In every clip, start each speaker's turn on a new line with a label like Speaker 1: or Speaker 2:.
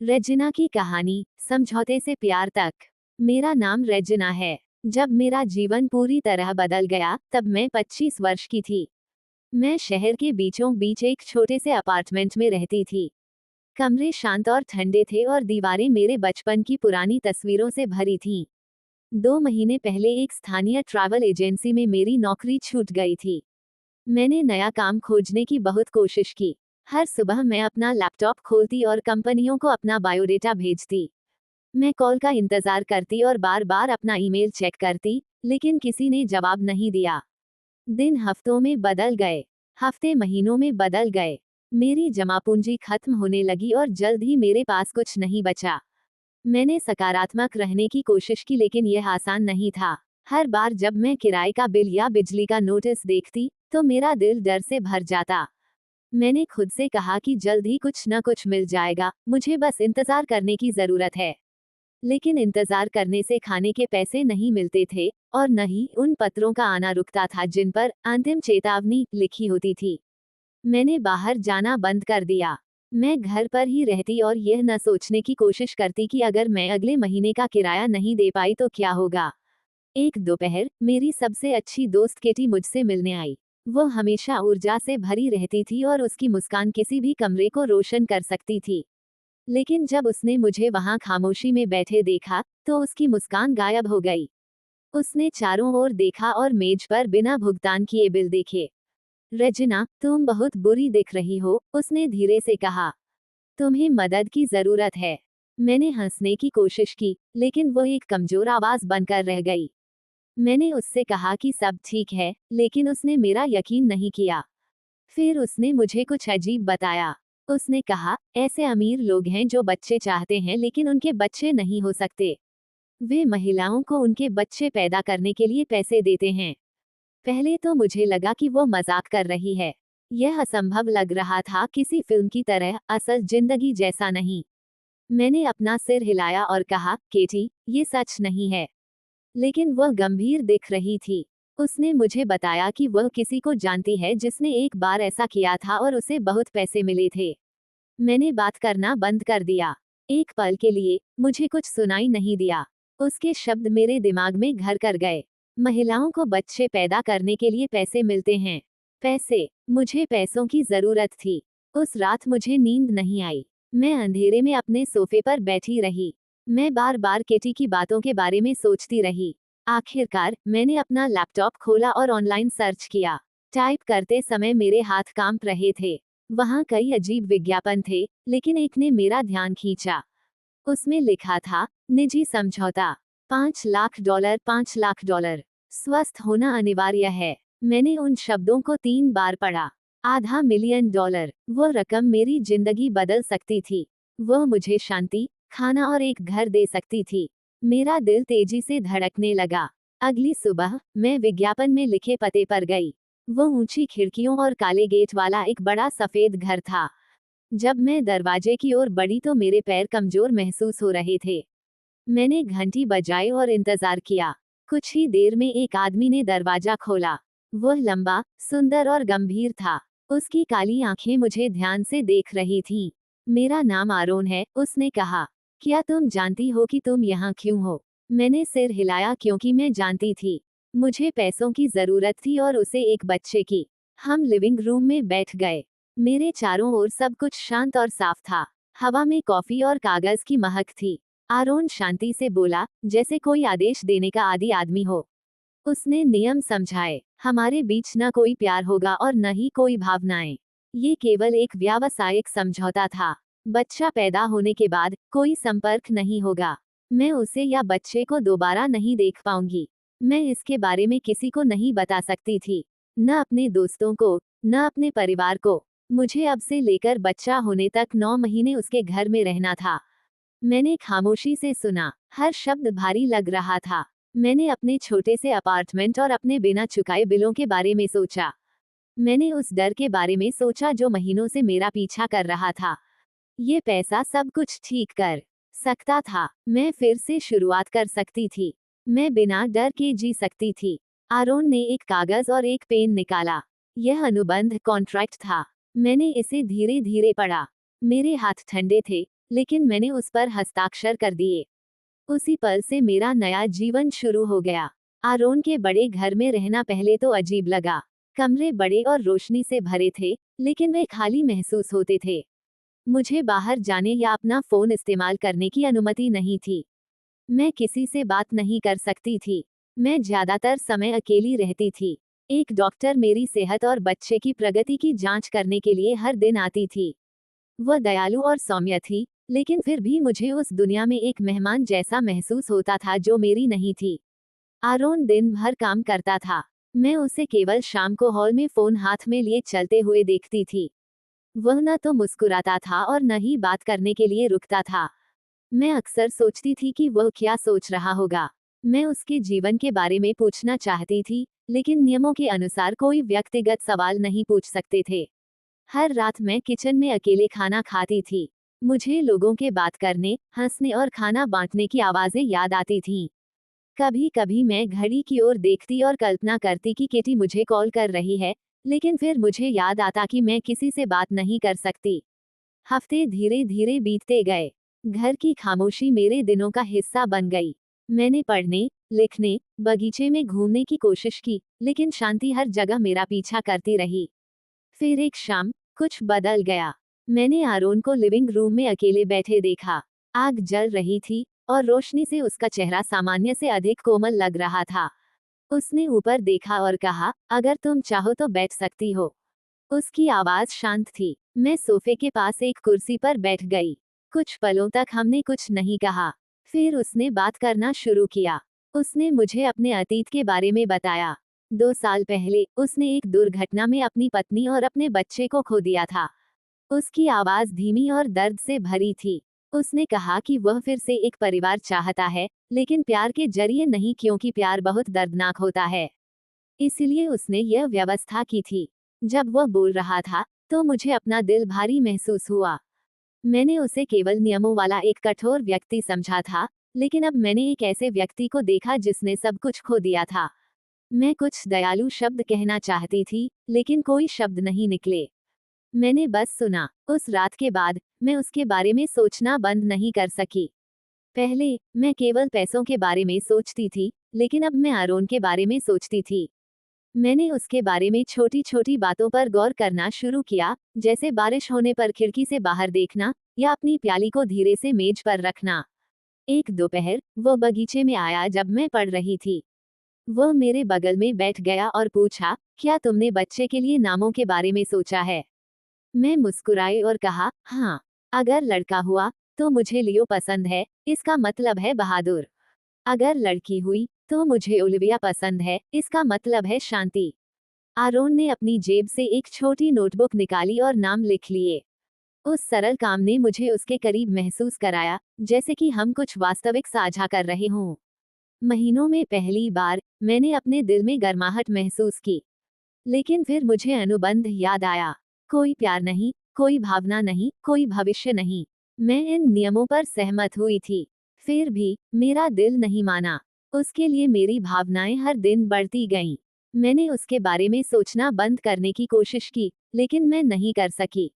Speaker 1: Regina की कहानी, समझौते से प्यार तक। मेरा नाम रेजिना है। जब मेरा जीवन पूरी तरह बदल गया, तब मैं 25 वर्ष की थी। मैं शहर के बीचों बीच एक छोटे से अपार्टमेंट में रहती थी। कमरे शांत और ठंडे थे और दीवारें मेरे बचपन की पुरानी तस्वीरों से भरी थीं। 2 महीने पहले एक स्थानीय ट्रैवल एजेंसी में मेरी नौकरी छूट गई थी। मैंने नया काम खोजने की बहुत कोशिश की। हर सुबह मैं अपना लैपटॉप खोलती और कंपनियों को अपना बायोडेटा भेजती। मैं कॉल का इंतजार करती और बार बार अपना ईमेल चेक करती, लेकिन किसी ने जवाब नहीं दिया। दिन हफ्तों में बदल गए। हफ्ते महीनों में बदल गए। मेरी जमा पूंजी खत्म होने लगी और जल्द ही मेरे पास कुछ नहीं बचा। मैंने सकारात्मक रहने की कोशिश की, लेकिन यह आसान नहीं था। हर बार जब मैं किराए का बिल या बिजली का नोटिस देखती, तो मेरा दिल डर से भर जाता। मैंने खुद से कहा कि जल्द ही कुछ न कुछ मिल जाएगा, मुझे बस इंतजार करने की जरूरत है। लेकिन इंतजार करने से खाने के पैसे नहीं मिलते थे, और न ही उन पत्रों का आना रुकता था जिन पर अंतिम चेतावनी लिखी होती थी। मैंने बाहर जाना बंद कर दिया। मैं घर पर ही रहती और यह न सोचने की कोशिश करती कि अगर मैं अगले महीने का किराया नहीं दे पाई तो क्या होगा। एक दोपहर मेरी सबसे अच्छी दोस्त केटी मुझसे मिलने आई। वो हमेशा ऊर्जा से भरी रहती थी और उसकी मुस्कान किसी भी कमरे को रोशन कर सकती थी। लेकिन जब उसने मुझे वहां खामोशी में बैठे देखा, तो उसकी मुस्कान गायब हो गई। उसने चारों ओर देखा और मेज पर बिना भुगतान किए बिल देखे। रेजिना, तुम बहुत बुरी दिख रही हो, उसने धीरे से कहा। तुम्हें मदद की जरूरत है। मैंने हंसने की कोशिश की, लेकिन वो एक कमजोर आवाज बनकर रह गई। मैंने उससे कहा कि सब ठीक है, लेकिन उसने मेरा यकीन नहीं किया। फिर उसने मुझे कुछ अजीब बताया। उसने कहा, ऐसे अमीर लोग हैं जो बच्चे चाहते हैं लेकिन उनके बच्चे नहीं हो सकते। वे महिलाओं को उनके बच्चे पैदा करने के लिए पैसे देते हैं। पहले तो मुझे लगा कि वो मजाक कर रही है। यह असंभव लग रहा था, किसी फिल्म की तरह, असल जिंदगी जैसा नहीं। मैंने अपना सिर हिलाया और कहा, केटी, ये सच नहीं है। लेकिन वह गंभीर दिख रही थी। उसने मुझे बताया कि वह किसी को जानती है जिसने एक बार ऐसा किया था और उसे बहुत पैसे मिले थे। मैंने बात करना बंद कर दिया। एक पल के लिए मुझे कुछ सुनाई नहीं दिया। उसके शब्द मेरे दिमाग में घर कर गए। महिलाओं को बच्चे पैदा करने के लिए पैसे मिलते हैं। पैसे। मुझे पैसों की जरूरत थी। उस रात मुझे नींद नहीं आई। मैं अंधेरे में अपने सोफे पर बैठी रही। मैं बार बार केटी की बातों के बारे में सोचती रही। आखिरकार मैंने अपना लैपटॉप खोला और ऑनलाइन सर्च किया। टाइप करते समय मेरे हाथ कांप रहे थे। वहां कई अजीब विज्ञापन थे, लेकिन एक ने मेरा ध्यान खींचा। उसमें लिखा था, निजी समझौता, $5 लाख, $5 लाख, स्वस्थ होना अनिवार्य है। मैंने उन शब्दों को 3 बार पढ़ा। $500,000, वो रकम मेरी जिंदगी बदल सकती थी। वह मुझे शांति, खाना और एक घर दे सकती थी। मेरा दिल तेजी से धड़कने लगा। अगली सुबह मैं विज्ञापन में लिखे पते पर गई। वो ऊंची खिड़कियों और काले गेट वाला एक बड़ा सफेद घर था। जब मैं दरवाजे की ओर बढ़ी तो मेरे पैर कमजोर महसूस हो रहे थे। मैंने घंटी बजाई और इंतजार किया। कुछ ही देर में एक आदमी ने दरवाजा खोला। वह लंबा, सुंदर और गंभीर था। उसकी काली आंखें मुझे ध्यान से देख रही थीं। मेरा नाम आरोन है, उसने कहा। क्या तुम जानती हो कि तुम यहाँ क्यों हो? मैंने सिर हिलाया क्योंकि मैं जानती थी। मुझे पैसों की जरूरत थी और उसे एक बच्चे की। हम लिविंग रूम में बैठ गए। मेरे चारों ओर सब कुछ शांत और साफ था। हवा में कॉफी और कागज की महक थी। आरोन शांति से बोला, जैसे कोई आदेश देने का आदी आदमी हो। उसने नियम समझाए। हमारे बीच न कोई प्यार होगा और न ही कोई भावनाएं। ये केवल एक व्यावसायिक समझौता था। बच्चा पैदा होने के बाद कोई संपर्क नहीं होगा। मैं उसे या बच्चे को दोबारा नहीं देख पाऊंगी। मैं इसके बारे में किसी को नहीं बता सकती थी। न अपने दोस्तों को, न अपने परिवार को। मुझे अब से लेकर बच्चा होने तक 9 महीने उसके घर में रहना था। मैंने खामोशी से सुना। हर शब्द भारी लग रहा था। मैंने अपने छोटे से अपार्टमेंट और अपने बिना चुकाए बिलों के बारे में सोचा। मैंने उस डर के बारे में सोचा जो महीनों से मेरा पीछा कर रहा था। ये पैसा सब कुछ ठीक कर सकता था। मैं फिर से शुरुआत कर सकती थी। मैं बिना डर के जी सकती थी। आरोन ने एक कागज और एक पेन निकाला। यह अनुबंध कॉन्ट्रैक्ट था। मैंने इसे धीरे धीरे पढ़ा। मेरे हाथ ठंडे थे, लेकिन मैंने उस पर हस्ताक्षर कर दिए। उसी पल से मेरा नया जीवन शुरू हो गया। आरोन के बड़े घर में रहना पहले तो अजीब लगा। कमरे बड़े और रोशनी से भरे थे, लेकिन वे खाली महसूस होते थे। मुझे बाहर जाने या अपना फोन इस्तेमाल करने की अनुमति नहीं थी। मैं किसी से बात नहीं कर सकती थी। मैं ज्यादातर समय अकेली रहती थी। एक डॉक्टर मेरी सेहत और बच्चे की प्रगति की जांच करने के लिए हर दिन आती थी। वह दयालु और सौम्य थी, लेकिन फिर भी मुझे उस दुनिया में एक मेहमान जैसा महसूस होता था जो मेरी नहीं थी। आरोन दिन भर काम करता था। मैं उसे केवल शाम को हॉल में फोन हाथ में लिए चलते हुए देखती थी। वह न तो मुस्कुराता था और न ही बात करने के लिए रुकता था। मैं अक्सर सोचती थी कि वह क्या सोच रहा होगा। मैं उसके जीवन के बारे में पूछना चाहती थी, लेकिन नियमों के अनुसार कोई व्यक्तिगत सवाल नहीं पूछ सकते थे। हर रात मैं किचन में अकेले खाना खाती थी। मुझे लोगों के बात करने, हंसने और खाना बांटने की आवाजें याद आती थीं। कभी कभी मैं घड़ी की ओर देखती और कल्पना करती कि केटी मुझे कॉल कर रही है, लेकिन फिर मुझे याद आता कि मैं किसी से बात नहीं कर सकती। हफ्ते धीरे धीरे बीतते गए। घर की खामोशी मेरे दिनों का हिस्सा बन गई। मैंने पढ़ने, लिखने, बगीचे में घूमने की कोशिश की, लेकिन शांति हर जगह मेरा पीछा करती रही। फिर एक शाम, कुछ बदल गया। मैंने आरोन को लिविंग रूम में अकेले बैठे देखा। आग जल रही थी, और रोशनी से उसका चेहरा सामान्य से अधिक कोमल लग रहा था। उसने ऊपर देखा और कहा, अगर तुम चाहो तो बैठ सकती हो। उसकी आवाज शांत थी। मैं सोफे के पास एक कुर्सी पर बैठ गई। कुछ पलों तक हमने कुछ नहीं कहा। फिर उसने बात करना शुरू किया। उसने मुझे अपने अतीत के बारे में बताया। 2 साल पहले उसने एक दुर्घटना में अपनी पत्नी और अपने बच्चे को खो दिया था। उसकी आवाज धीमी और दर्द से भरी थी। उसने कहा कि वह फिर से एक परिवार चाहता है, लेकिन प्यार के जरिए नहीं, क्योंकि प्यार बहुत दर्दनाक होता है। इसलिए उसने यह व्यवस्था की थी। जब वह बोल रहा था, तो मुझे अपना दिल भारी महसूस हुआ। मैंने उसे केवल नियमों वाला एक कठोर व्यक्ति समझा था, लेकिन अब मैंने एक ऐसे व्यक्ति को देखा जिसने सब कुछ खो दिया था। मैं कुछ दयालु शब्द कहना चाहती थी, लेकिन कोई शब्द नहीं निकले। मैंने बस सुना। उस रात के बाद मैं उसके बारे में सोचना बंद नहीं कर सकी। पहले मैं केवल पैसों के बारे में सोचती थी, लेकिन अब मैं आरोन के बारे में सोचती थी। मैंने उसके बारे में छोटी छोटी बातों पर गौर करना शुरू किया, जैसे बारिश होने पर खिड़की से बाहर देखना, या अपनी प्याली को धीरे से मेज पर रखना। एक दोपहर वो बगीचे में आया जब मैं पढ़ रही थी। वह मेरे बगल में बैठ गया और पूछा, क्या तुमने बच्चे के लिए नामों के बारे में सोचा है? मैं मुस्कुराई और कहा, हाँ। अगर लड़का हुआ तो मुझे लियो पसंद है, इसका मतलब है बहादुर। अगर लड़की हुई तो मुझे ओलिविया पसंद है, इसका मतलब है शांति। आरोन ने अपनी जेब से एक छोटी नोटबुक निकाली और नाम लिख लिए। उस सरल काम ने मुझे उसके करीब महसूस कराया, जैसे कि हम कुछ वास्तविक साझा कर रहे हों। महीनों में पहली बार मैंने अपने दिल में गर्माहट महसूस की। लेकिन फिर मुझे अनुबंध याद आया। कोई प्यार नहीं, कोई भावना नहीं, कोई भविष्य नहीं। मैं इन नियमों पर सहमत हुई थी। फिर भी मेरा दिल नहीं माना। उसके लिए मेरी भावनाएं हर दिन बढ़ती गईं। मैंने उसके बारे में सोचना बंद करने की कोशिश की, लेकिन मैं नहीं कर सकी।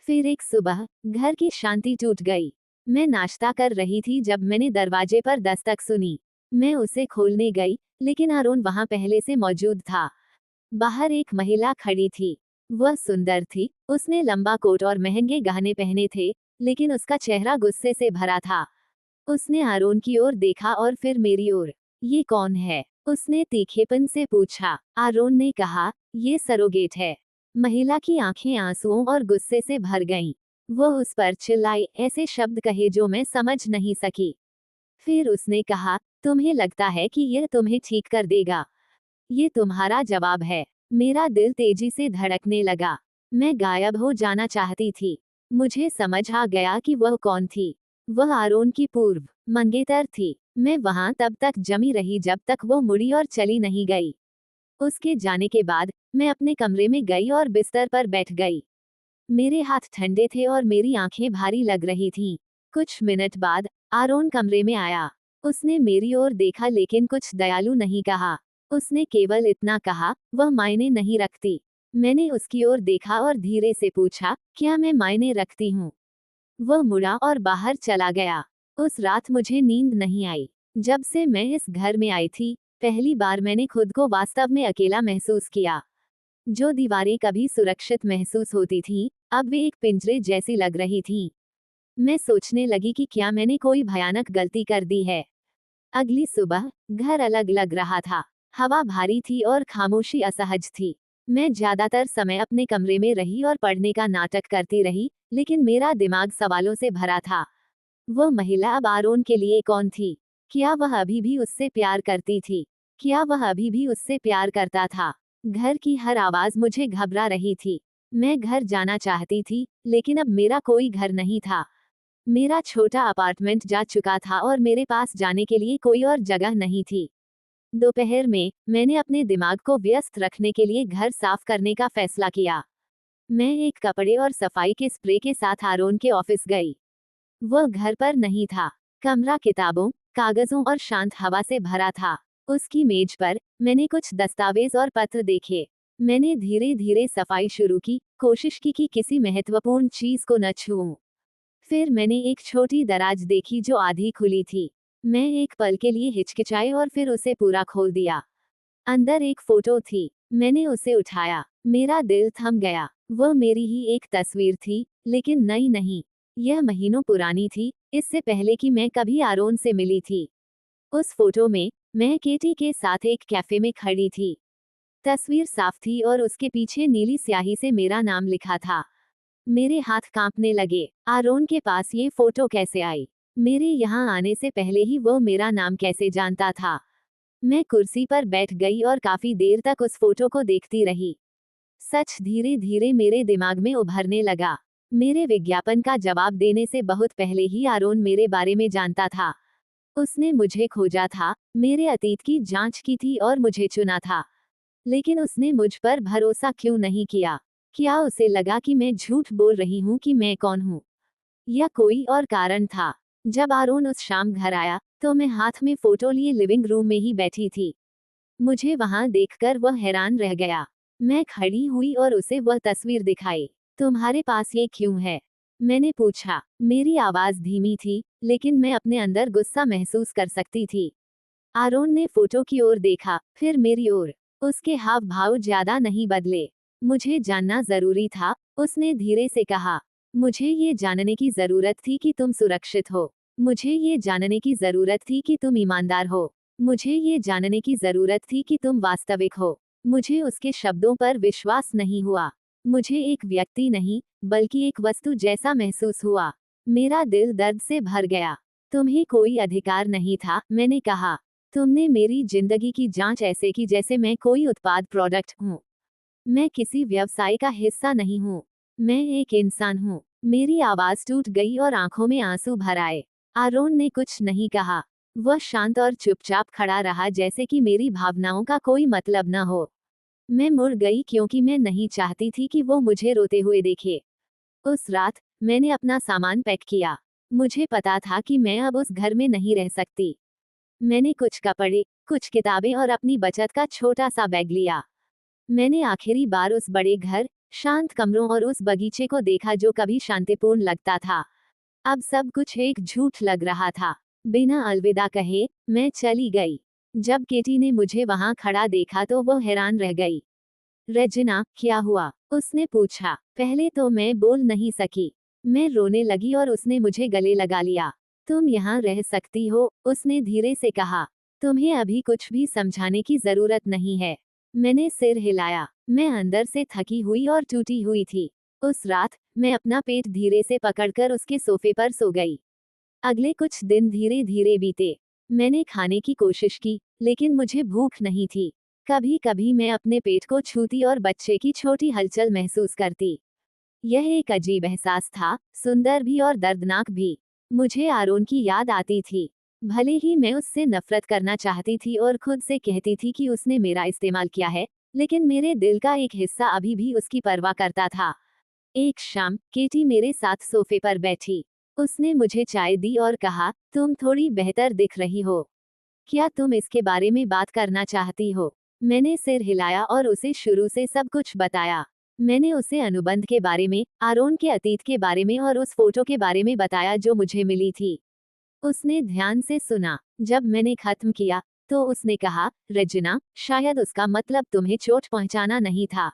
Speaker 1: फिर एक सुबह घर की शांति टूट गई। मैं नाश्ता कर रही थी जब मैंने दरवाजे पर दस्तक सुनी। मैं उसे खोलने गई, लेकिन आरोन वहां पहले से मौजूद था। बाहर एक महिला खड़ी थी। वह सुंदर थी। उसने लंबा कोट और महंगे गहने पहने थे, लेकिन उसका चेहरा गुस्से से भरा था। उसने आरोन की ओर देखा और फिर मेरी ओर। ये कौन है? उसने तीखेपन से पूछा। आरोन ने कहा, ये सरोगेट है। महिला की आंखें आंसुओं और गुस्से से भर गईं। वह उस पर चिल्लाई, ऐसे शब्द कहे जो मैं समझ नहीं सकी। फिर उसने कहा, तुम्हें लगता है कि यह तुम्हें ठीक कर देगा? ये तुम्हारा जवाब है। मेरा दिल तेजी से धड़कने लगा। मैं गायब हो जाना चाहती थी। मुझे समझ आ गया कि वह कौन थी। वह आरोन की पूर्व मंगेतर थी। मैं वहां तब तक जमी रही जब तक वो मुड़ी और चली नहीं गई। उसके जाने के बाद मैं अपने कमरे में गई और बिस्तर पर बैठ गई। मेरे हाथ ठंडे थे और मेरी आंखें भारी लग रही थीं। कुछ मिनट बाद आरोन कमरे में आया। उसने मेरी ओर देखा, लेकिन कुछ दयालु नहीं कहा। उसने केवल इतना कहा, वह मायने नहीं रखती। मैंने उसकी ओर देखा और धीरे से पूछा, क्या मैं मायने रखती हूँ? वह मुड़ा और बाहर चला गया। उस रात मुझे नींद नहीं आई। जब से मैं इस घर में आई थी, पहली बार मैंने खुद को वास्तव में अकेला महसूस किया। जो दीवारें कभी सुरक्षित महसूस होती थीं, अब वे एक पिंजरे जैसी लग रही थीं। मैं सोचने लगी कि क्या मैंने कोई भयानक गलती कर दी है। अगली सुबह घर अलग लग रहा था। हवा भारी थी और खामोशी असहज थी। मैं ज्यादातर समय अपने कमरे में रही और पढ़ने का नाटक करती रही, लेकिन मेरा दिमाग सवालों से भरा था। वह महिला अब आरोन के लिए कौन थी? क्या वह अभी भी उससे प्यार करती थी? क्या वह अभी भी उससे प्यार करता था? घर की हर आवाज मुझे घबरा रही थी। मैं घर जाना चाहती थी, लेकिन अब मेरा कोई घर नहीं था। मेरा छोटा अपार्टमेंट जा चुका था और मेरे पास जाने के लिए कोई और जगह नहीं थी। दोपहर में मैंने अपने दिमाग को व्यस्त रखने के लिए घर साफ करने का फैसला किया। मैं एक कपड़े और सफाई के स्प्रे के साथ आरोन के ऑफिस गई। वह घर पर नहीं था। कमरा किताबों, कागजों और शांत हवा से भरा था। उसकी मेज पर मैंने कुछ दस्तावेज और पत्र देखे। मैंने धीरे धीरे सफाई शुरू की, कोशिश की कि किसी महत्वपूर्ण चीज को न छूऊं। फिर मैंने एक छोटी दराज देखी जो आधी खुली थी। मैं एक पल के लिए हिचकिचाई और फिर उसे पूरा खोल दिया। अंदर एक फोटो थी। मैंने उसे उठाया। मेरा दिल थम गया। वह मेरी ही एक तस्वीर थी, लेकिन नई नहीं। यह महीनों पुरानी थी, इससे पहले कि मैं कभी आरोन से मिली थी। उस फोटो में मैं केटी के साथ एक कैफे में खड़ी थी। तस्वीर साफ थी और उसके पीछे नीली स्याही से मेरा नाम लिखा था। मेरे हाथ कांपने लगे। आरोन के पास ये फोटो कैसे आई? मेरे यहाँ आने से पहले ही वो मेरा नाम कैसे जानता था? मैं कुर्सी पर बैठ गई और काफी देर तक उस फोटो को देखती रही। सच धीरे धीरे मेरे दिमाग में उभरने लगा। मेरे विज्ञापन का जवाब देने से बहुत पहले ही आरोन मेरे बारे में जानता था। उसने मुझे खोजा था, मेरे अतीत की जांच की थी और मुझे चुना था। लेकिन उसने मुझ पर भरोसा क्यों नहीं किया? क्या उसे लगा कि मैं झूठ बोल रही हूँ कि मैं कौन हूँ? या कोई और कारण था? जब आरोन उस शाम घर आया, तो मैं हाथ में फोटो लिए लिविंग रूम में ही बैठी थी। मुझे वहां देखकर वह हैरान रह गया। मैं खड़ी हुई और उसे वह तस्वीर दिखाई। तुम्हारे पास ये क्यों है? मैंने पूछा। मेरी आवाज धीमी थी, लेकिन मैं अपने अंदर गुस्सा महसूस कर सकती थी। आरोन ने फोटो की ओर देखा, फिर मेरी ओर। उसके हाव भाव ज्यादा नहीं बदले। मुझे जानना जरूरी था, उसने धीरे से कहा। मुझे ये जानने की जरूरत थी कि तुम सुरक्षित हो। मुझे ये जानने की जरूरत थी कि तुम ईमानदार हो। मुझे ये जानने की जरूरत थी कि तुम वास्तविक हो। मुझे उसके शब्दों पर विश्वास नहीं हुआ। मुझे एक व्यक्ति नहीं, बल्कि एक वस्तु जैसा महसूस हुआ। मेरा दिल दर्द से भर गया। तुम्हें कोई अधिकार नहीं था, मैंने कहा। तुमने मेरी जिंदगी की जांच ऐसे की जैसे मैं कोई उत्पाद प्रोडक्ट हूँ। मैं किसी व्यवसाय का हिस्सा नहीं हूँ। मैं एक इंसान हूँ। मेरी आवाज टूट गई और आंखों में आंसू भर आए। आरोन ने कुछ नहीं कहा। वह शांत और चुपचाप खड़ा रहा, जैसे कि मेरी भावनाओं का कोई मतलब न हो। मैं मुड़ गई क्योंकि मैं नहीं चाहती थी कि वो मुझे रोते हुए देखे। उस रात मैंने अपना सामान पैक किया। मुझे पता था कि मैं अब उस घर में नहीं रह सकती। मैंने कुछ कपड़े, कुछ किताबें और अपनी बचत का छोटा सा बैग लिया। मैंने आखिरी बार उस बड़े घर, शांत कमरों और उस बगीचे को देखा जो कभी शांतिपूर्ण लगता था। अब सब कुछ एक झूठ लग रहा था। बिना अलविदा कहे मैं चली गई। जब केटी ने मुझे वहां खड़ा देखा तो वो हैरान रह गई। रेजिना, क्या हुआ? उसने पूछा। पहले तो मैं बोल नहीं सकी। मैं रोने लगी और उसने मुझे गले लगा लिया। तुम यहाँ रह सकती हो, उसने धीरे से कहा। तुम्हें अभी कुछ भी समझाने की जरूरत नहीं है। मैंने सिर हिलाया। मैं अंदर से थकी हुई और टूटी हुई थी। उस रात मैं अपना पेट धीरे से पकड़कर उसके सोफे पर सो गई। अगले कुछ दिन धीरे धीरे बीते। मैंने खाने की कोशिश की, लेकिन मुझे भूख नहीं थी। कभी कभी मैं अपने पेट को छूती और बच्चे की छोटी हलचल महसूस करती। यह एक अजीब एहसास था, सुंदर भी और दर्दनाक भी। मुझे आरोन की याद आती थी। भले ही मैं उससे नफरत करना चाहती थी और खुद से कहती थी कि उसने मेरा इस्तेमाल किया है, लेकिन मेरे दिल का एक हिस्सा अभी भी उसकी परवाह करता था। एक शाम केटी मेरे साथ सोफे पर बैठी। उसने मुझे चाय दी और कहा, तुम थोड़ी बेहतर दिख रही हो। क्या तुम इसके बारे में बात करना चाहती हो? मैंने सिर हिलाया और उसे शुरू से सब कुछ बताया। मैंने उसे अनुबंध के बारे में, आरोन के अतीत के बारे में और उस फोटो के बारे में बताया जो मुझे मिली थी। उसने ध्यान से सुना। जब मैंने खत्म किया तो उसने कहा, रेजिना, शायद उसका मतलब तुम्हें चोट पहुंचाना नहीं था।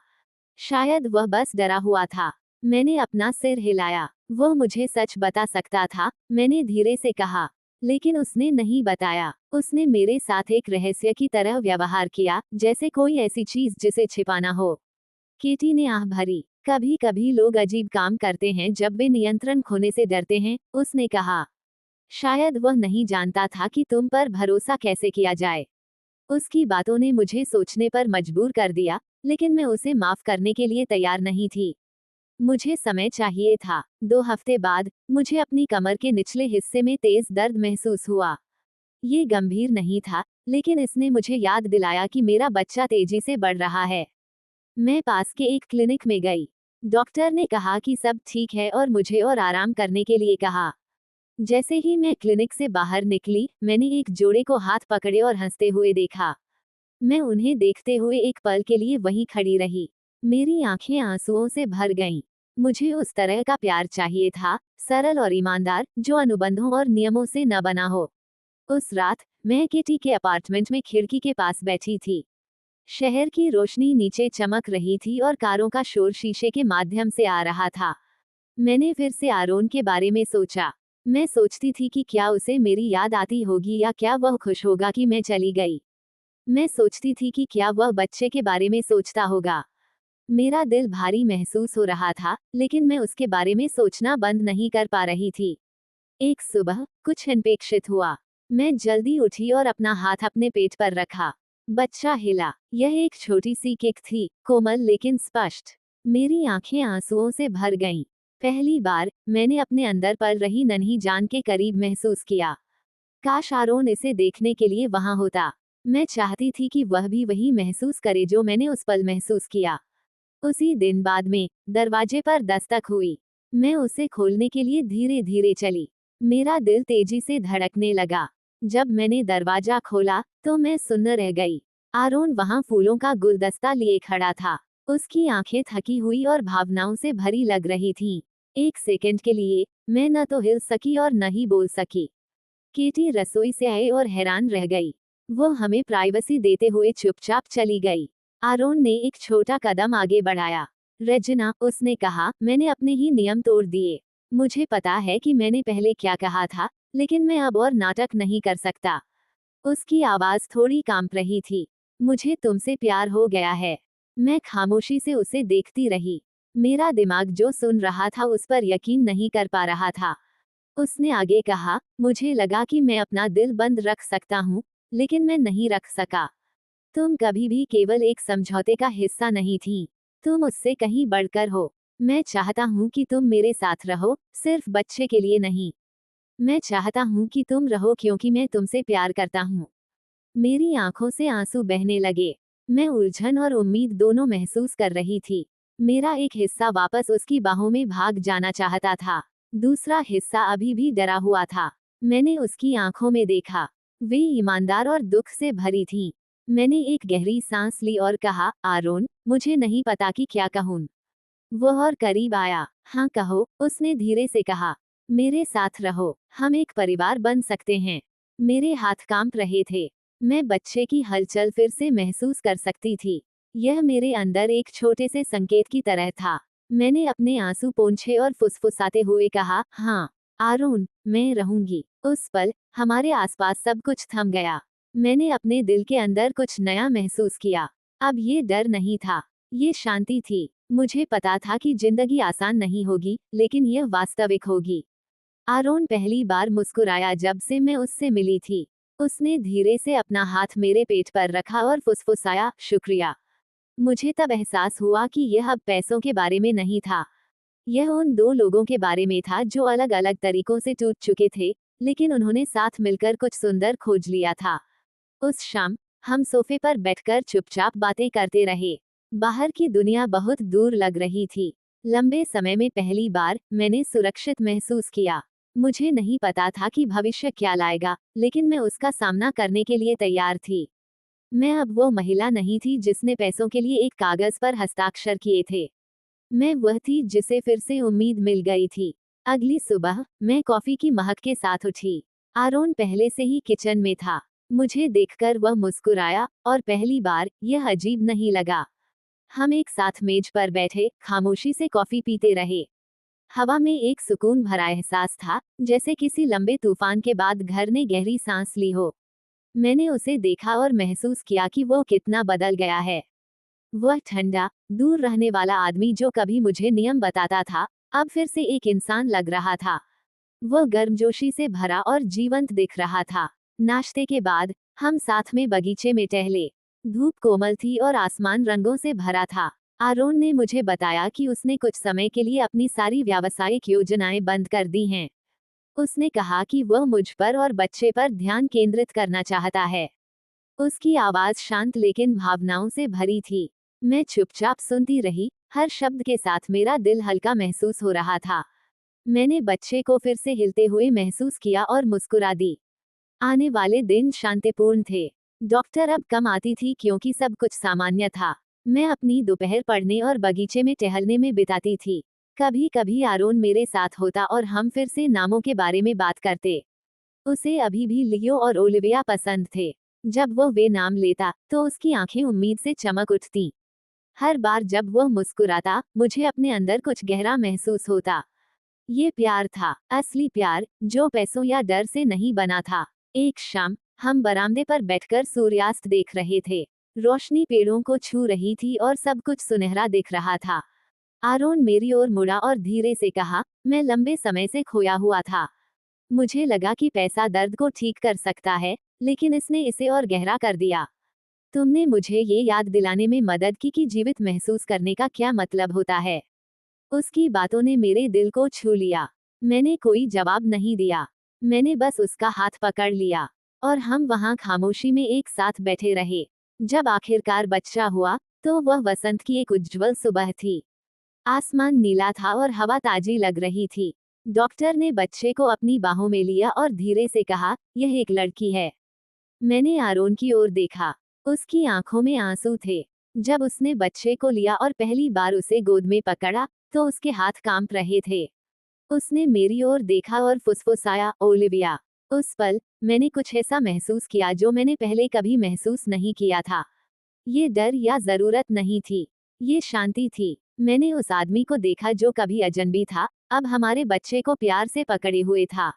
Speaker 1: शायद वह बस डरा हुआ था। मैंने अपना सिर हिलाया। वो मुझे सच बता सकता था, मैंने धीरे से कहा। लेकिन उसने नहीं बताया। उसने मेरे साथ एक रहस्य की तरह व्यवहार किया, जैसे कोई ऐसी चीज जिसे छिपाना हो। केटी ने आह भरी। कभी कभी लोग अजीब काम करते हैं जब वे नियंत्रण खोने से डरते हैं, उसने कहा। शायद वह नहीं जानता था कि तुम पर भरोसा कैसे किया जाए। उसकी बातों ने मुझे सोचने पर मजबूर कर दिया, लेकिन मैं उसे माफ करने के लिए तैयार नहीं थी। मुझे समय चाहिए था। 2 हफ्ते बाद मुझे अपनी कमर के निचले हिस्से में तेज दर्द महसूस हुआ। ये गंभीर नहीं था, लेकिन इसने मुझे याद दिलाया कि मेरा बच्चा तेजी से बढ़ रहा है। मैं पास के एक क्लिनिक में गई। डॉक्टर ने कहा कि सब ठीक है और मुझे और आराम करने के लिए कहा। जैसे ही मैं क्लिनिक से बाहर निकली, मैंने एक जोड़े को हाथ पकड़े और हंसते हुए देखा। मैं उन्हें देखते हुए एक पल के लिए वहीं खड़ी रही। मेरी आंखें आंसुओं से भर गईं। मुझे उस तरह का प्यार चाहिए था, सरल और ईमानदार, जो अनुबंधों और नियमों से न बना हो। उस रात मैं केटी के अपार्टमेंट में खिड़की के पास बैठी थी। शहर की रोशनी नीचे चमक रही थी और कारों का शोर शीशे के माध्यम से आ रहा था। मैंने फिर से आरोन के बारे में सोचा। मैं सोचती थी कि क्या उसे मेरी याद आती होगी या क्या वह खुश होगा कि मैं चली गई। मैं सोचती थी कि क्या वह बच्चे के बारे में सोचता होगा। मेरा दिल भारी महसूस हो रहा था, लेकिन मैं उसके बारे में सोचना बंद नहीं कर पा रही थी। एक सुबह कुछ अनपेक्षित हुआ। मैं जल्दी उठी और अपना हाथ अपने पेट पर रखा। बच्चा हिला। यह एक छोटी सी किक थी, कोमल लेकिन स्पष्ट। मेरी आंखें आंसुओं से भर गईं। पहली बार मैंने अपने अंदर पल रही नन्ही जान के करीब महसूस किया। काश आरोन इसे देखने के लिए वहां होता। मैं चाहती थी कि वह भी वही महसूस करे जो मैंने उस पल महसूस किया। उसी दिन बाद में दरवाजे पर दस्तक हुई। मैं उसे खोलने के लिए धीरे धीरे चली। मेरा दिल तेजी से धड़कने लगा। जब मैंने दरवाजा खोला तो मैं सुन्न रह गई। आरोन वहां फूलों का गुलदस्ता लिए खड़ा था। उसकी आंखें थकी हुई और भावनाओं से भरी लग रही थीं। एक सेकंड के लिए मैं न तो हिल सकी और न ही बोल सकी। केटी रसोई से आई और हैरान रह गई। वो हमें प्राइवेसी देते हुए चुपचाप चली गई। आरोन ने एक छोटा कदम आगे बढ़ाया। रेजिना, उसने कहा, मैंने अपने ही नियम तोड़ दिए। मुझे पता है कि मैंने पहले क्या कहा था, लेकिन मैं अब और नाटक नहीं कर सकता। उसकी आवाज थोड़ी कांप रही थी। मुझे तुमसे प्यार हो गया है। मैं खामोशी से उसे देखती रही। मेरा दिमाग जो सुन रहा था उस पर यकीन नहीं कर पा रहा था। उसने आगे कहा, मुझे लगा कि मैं अपना दिल बंद रख सकता हूँ, लेकिन मैं नहीं रख सका। तुम कभी भी केवल एक समझौते का हिस्सा नहीं थी। तुम उससे कहीं बढ़कर हो। मैं चाहता हूँ कि तुम मेरे साथ रहो, सिर्फ बच्चे के लिए नहीं। मैं चाहता हूँ कि तुम रहो क्योंकि मैं तुमसे प्यार करता हूँ। मेरी आंखों से आंसू बहने लगे। मैं उलझन और उम्मीद दोनों महसूस कर रही थी। मेरा एक हिस्सा वापस उसकी बाहों में भाग जाना चाहता था। दूसरा हिस्सा अभी भी डरा हुआ था। मैंने उसकी आंखों में देखा। वे ईमानदार और दुख से भरी थीं। मैंने एक गहरी सांस ली और कहा, आरोन, मुझे नहीं पता कि क्या कहूँ। वह और करीब आया। हाँ कहो, उसने धीरे से कहा। मेरे साथ रहो, हम एक परिवार बन सकते हैं। मेरे हाथ कांप रहे थे। मैं बच्चे की हलचल फिर से महसूस कर सकती थी। यह मेरे अंदर एक छोटे से संकेत की तरह था। मैंने अपने आंसू पोंछे और फुसफुसाते हुए कहा, हाँ आरोन, मैं रहूंगी। उस पल हमारे आसपास सब कुछ थम गया। मैंने अपने दिल के अंदर कुछ नया महसूस किया। अब ये डर नहीं था, ये शांति थी। मुझे पता था कि जिंदगी आसान नहीं होगी, लेकिन यह वास्तविक होगी। आरोन पहली बार मुस्कुराया जब से मैं उससे मिली थी। उसने धीरे से अपना हाथ मेरे पेट पर रखा और फुसफुसाया, शुक्रिया। मुझे तब एहसास हुआ कि यह अब पैसों के बारे में नहीं था। यह उन दो लोगों के बारे में था जो अलग अलग तरीकों से टूट चुके थे, लेकिन उन्होंने साथ मिलकर कुछ सुंदर खोज लिया था। उस शाम हम सोफे पर बैठकर चुपचाप बातें करते रहे। बाहर की दुनिया बहुत दूर लग रही थी। लंबे समय में पहली बार मैंने सुरक्षित महसूस किया। मुझे नहीं पता था कि भविष्य क्या लाएगा, लेकिन मैं उसका सामना करने के लिए तैयार थी। मैं अब वो महिला नहीं थी जिसने पैसों के लिए एक कागज पर हस्ताक्षर किए थे। मैं वह थी जिसे फिर से उम्मीद मिल गई थी। अगली सुबह मैं कॉफी की महक के साथ उठी। आरोन पहले से ही किचन में था। मुझे देखकर वह मुस्कुराया और पहली बार यह अजीब नहीं लगा। हम एक साथ मेज पर बैठे खामोशी से कॉफी पीते रहे। हवा में एक सुकून भरा एहसास था, जैसे किसी लंबे तूफान के बाद घर ने गहरी सांस ली हो। मैंने उसे देखा और महसूस किया कि वो कितना बदल गया है। वह ठंडा, दूर रहने वाला आदमी जो कभी मुझे नियम बताता था, अब फिर से एक इंसान लग रहा था। वह गर्मजोशी से भरा और जीवंत दिख रहा था। नाश्ते के बाद हम साथ में बगीचे में टहले। धूप कोमल थी और आसमान रंगों से भरा था। आरोन ने मुझे बताया कि उसने कुछ समय के लिए अपनी सारी व्यावसायिक योजनाएं बंद कर दी हैं। उसने कहा कि वह मुझ पर और बच्चे पर ध्यान केंद्रित करना चाहता है। उसकी आवाज शांत लेकिन भावनाओं से भरी थी। मैं चुपचाप सुनती रही, हर शब्द के साथ मेरा दिल हल्का महसूस हो रहा था। मैंने बच्चे को फिर से हिलते हुए महसूस किया और मुस्कुरा दी। आने वाले दिन शांतिपूर्ण थे। डॉक्टर अब कम आती थी क्योंकि सब कुछ सामान्य था। मैं अपनी दोपहर पढ़ने और बगीचे में टहलने में बिताती थी। कभी कभी आरोन मेरे साथ होता और हम फिर से नामों के बारे में बात करते। उसे अभी भी लियो और ओलिविया पसंद थे। जब वह वे नाम लेता तो उसकी आंखें उम्मीद से चमक उठती। हर बार जब वह मुस्कुराता, मुझे अपने अंदर कुछ गहरा महसूस होता। ये प्यार था, असली प्यार, जो पैसों या डर से नहीं बना था। एक शाम हम बरामदे पर बैठकर सूर्यास्त देख रहे थे। रोशनी पेड़ों को छू रही थी और सब कुछ सुनहरा दिख रहा था। आरोन मेरी ओर मुड़ा और धीरे से कहा, मैं लंबे समय से खोया हुआ था। मुझे लगा कि पैसा दर्द को ठीक कर सकता है, लेकिन इसने इसे और गहरा कर दिया। तुमने मुझे ये याद दिलाने में मदद की कि जीवित महसूस करने का क्या मतलब होता है। उसकी बातों ने मेरे दिल को छू लिया। मैंने कोई जवाब नहीं दिया। मैंने बस उसका हाथ पकड़ लिया और हम वहां खामोशी में एक साथ बैठे रहे। जब आखिरकार बच्चा हुआ, तो वह वसंत की एक उज्ज्वल सुबह थी। आसमान नीला था और हवा ताजी लग रही थी। डॉक्टर ने बच्चे को अपनी बाहों में लिया और धीरे से कहा, यह एक लड़की है। मैंने आरोन की ओर देखा। उसकी आंखों में आंसू थे। जब उसने बच्चे को लिया और पहली बार उसे गोद में पकड़ा, तो उसके हाथ कांप रहे थे। उसने मेरी ओर देखा और फुसफुसाया, ओलिविया। उस पल मैंने कुछ ऐसा महसूस किया जो मैंने पहले कभी महसूस नहीं किया था। ये डर या जरूरत नहीं थी, ये शांति थी। मैंने उस आदमी को देखा जो कभी अजनबी था, अब हमारे बच्चे को प्यार से पकड़े हुए था।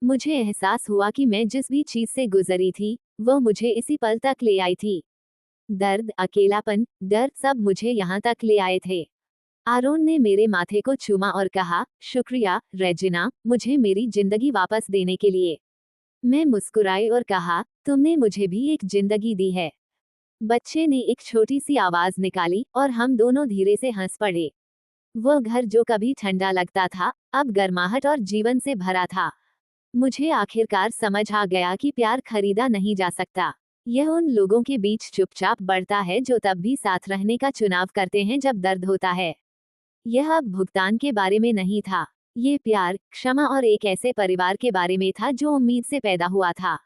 Speaker 1: मुझे एहसास हुआ कि मैं जिस भी चीज से गुजरी थी, वह मुझे इसी पल तक ले आई थी। दर्द, अकेलापन, डर, सब मुझे यहाँ तक ले आए थे। आरोन ने मेरे माथे को चूमा और कहा, शुक्रिया रेजिना, मुझे मेरी जिंदगी वापस देने के लिए। मैं मुस्कुराई और कहा, तुमने मुझे भी एक जिंदगी दी है। बच्चे ने एक छोटी सी आवाज निकाली और हम दोनों धीरे से हंस पड़े। वह घर जो कभी ठंडा लगता था, अब गर्माहट और जीवन से भरा था। मुझे आखिरकार समझ आ गया कि प्यार खरीदा नहीं जा सकता। यह उन लोगों के बीच चुपचाप बढ़ता है जो तब भी साथ रहने का चुनाव करते हैं जब दर्द होता है। यह अब भुगतान के बारे में नहीं था। ये प्यार, क्षमा और एक ऐसे परिवार के बारे में था जो उम्मीद से पैदा हुआ था।